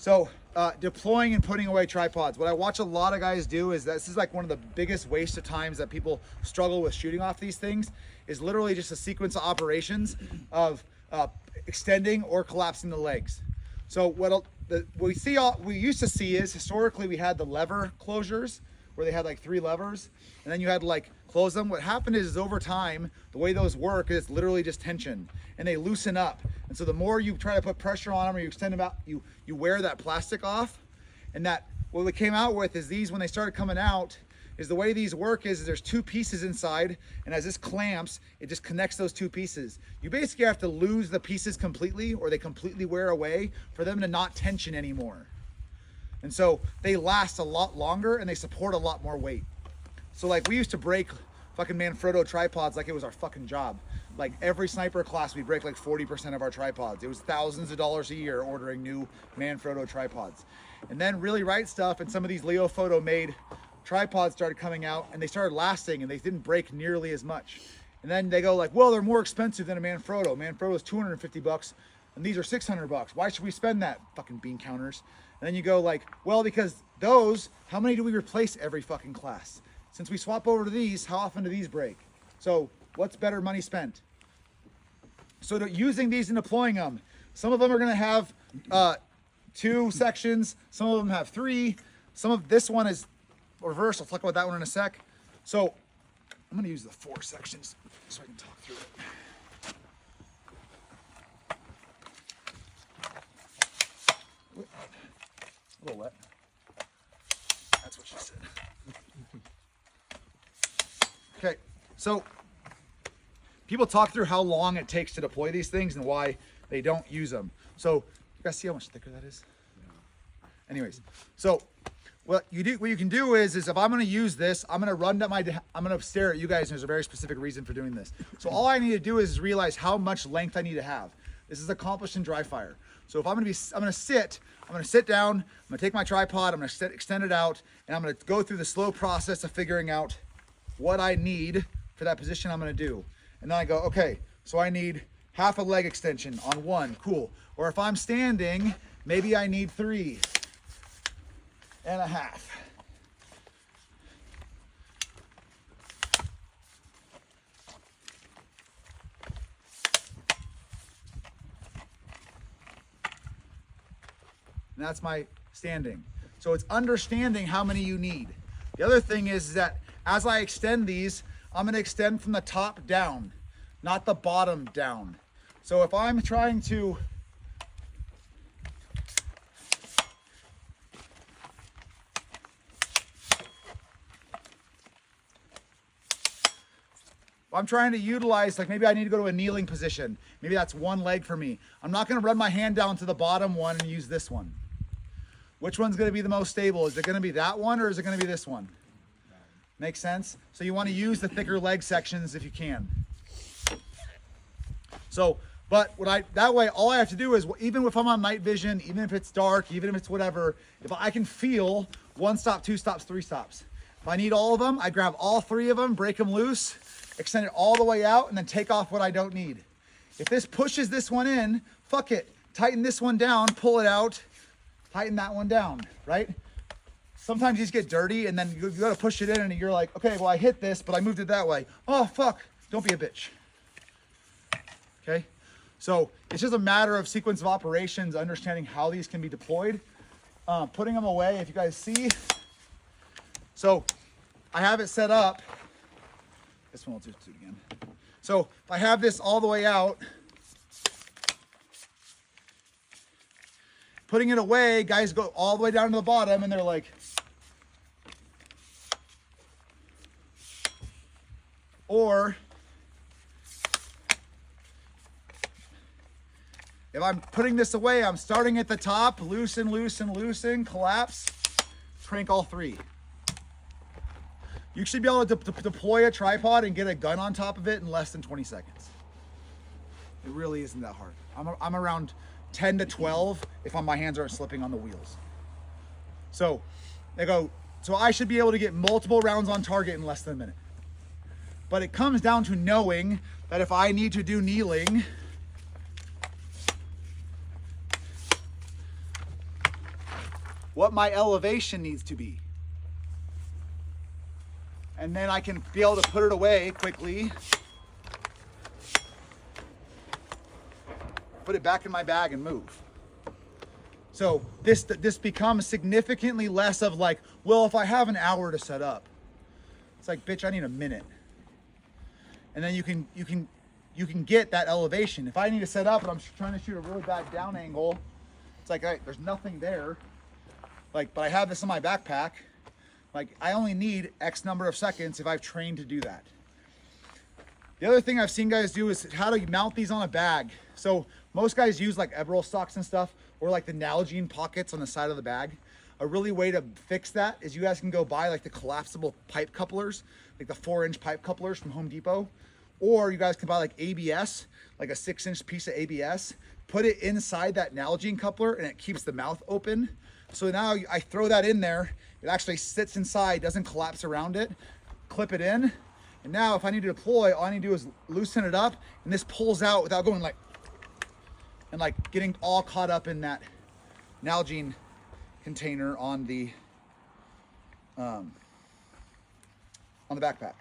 So deploying and putting away tripods. What I watch a lot of guys do is this is like one of the biggest waste of times that people struggle with shooting off these things, is literally just a sequence of operations of extending or collapsing the legs. So what we used to see is historically we had the lever closures where they had like 3 levers and then you had to like close them. What happened is over time, the way those work is literally just tension and they loosen up. And so the more you try to put pressure on them or you extend them out, you wear that plastic off. And that what we came out with is these, when they started coming out, is the way these work is there's 2 pieces inside, and as this clamps, it just connects those 2 pieces. You basically have to lose the pieces completely or they completely wear away for them to not tension anymore. And so they last a lot longer and they support a lot more weight. So like we used to break fucking Manfrotto tripods like it was our fucking job. Like every sniper class, we break like 40% of our tripods. It was thousands of dollars a year ordering new Manfrotto tripods. And then Really Right Stuff and some of these Leofoto made tripods started coming out and they started lasting and they didn't break nearly as much. And then they go like, well, they're more expensive than a Manfrotto. Manfrotto is $250 and these are $600. Why should we spend that? Fucking bean counters. And then you go like, well, because those, how many do we replace every fucking class? Since we swap over to these, how often do these break? So what's better money spent? So using these and deploying them, some of them are gonna have 2 sections, some of them have 3, some of this one is reverse. I'll talk about that one in a sec. So I'm gonna use the 4 sections so I can talk through it. A little wet. That's what she said. Okay, so people talk through how long it takes to deploy these things and why they don't use them. So you guys see how much thicker that is? Anyways, so what you can do is if I'm going to use this, I'm going to stare at you guys, and there's a very specific reason for doing this. So all I need to do is realize how much length I need to have. This is accomplished in dry fire. So if I'm going to sit down, I'm going to take my tripod, I'm going to extend it out, and I'm going to go through the slow process of figuring out what I need for that position I'm going to do. And then I go, okay, so I need half a leg extension on 1, cool. Or if I'm standing, maybe I need 3 1/2. And that's my standing. So it's understanding how many you need. The other thing is that as I extend these, I'm going to extend from the top down, not the bottom down. So if I'm trying to utilize, like maybe I need to go to a kneeling position. Maybe that's 1 leg for me. I'm not going to run my hand down to the bottom one and use this one. Which one's going to be the most stable? Is it going to be that one or is it going to be this one? Makes sense? So you want to use the thicker leg sections if you can. So, but that way all I have to do is, even if I'm on night vision, even if it's dark, even if it's whatever, if I can feel 1 stop, 2 stops, 3 stops. If I need all of them, I grab all 3 of them, break them loose, extend it all the way out, and then take off what I don't need. If this pushes this one in, fuck it. Tighten this one down, pull it out, tighten that one down, right? Sometimes you just get dirty and then you gotta push it in and you're like, okay, well I hit this, but I moved it that way. Oh, fuck, don't be a bitch. Okay, so it's just a matter of sequence of operations, understanding how these can be deployed, putting them away, if you guys see. So I have it set up. This one will do it again. So if I have this all the way out, putting it away, guys go all the way down to the bottom and they're like, or if I'm putting this away, I'm starting at the top, loosen, loosen, loosen, collapse, crank all 3. You should be able to deploy a tripod and get a gun on top of it in less than 20 seconds. It really isn't that hard. I'm around 10 to 12 if my hands aren't slipping on the wheels. So I should be able to get multiple rounds on target in less than a minute. But it comes down to knowing that if I need to do kneeling, what my elevation needs to be. And then I can be able to put it away quickly, put it back in my bag and move. So this becomes significantly less of like, well, if I have an hour to set up, it's like, bitch, I need a minute. And then you can get that elevation. If I need to set up and I'm trying to shoot a really bad down angle, it's like, there's nothing there. Like, but I have this in my backpack. Like, I only need X number of seconds if I've trained to do that. The other thing I've seen guys do is how to mount these on a bag. So most guys use like Eberl stocks and stuff, or like the Nalgene pockets on the side of the bag. A really way to fix that is you guys can go buy like the collapsible pipe couplers, like the 4-inch pipe couplers from Home Depot. Or you guys can buy like ABS, like a 6-inch piece of ABS, put it inside that Nalgene coupler and it keeps the mouth open. So now I throw that in there, it actually sits inside, doesn't collapse around it, clip it in. And now if I need to deploy, all I need to do is loosen it up and this pulls out without going like, and like getting all caught up in that Nalgene container on the backpack.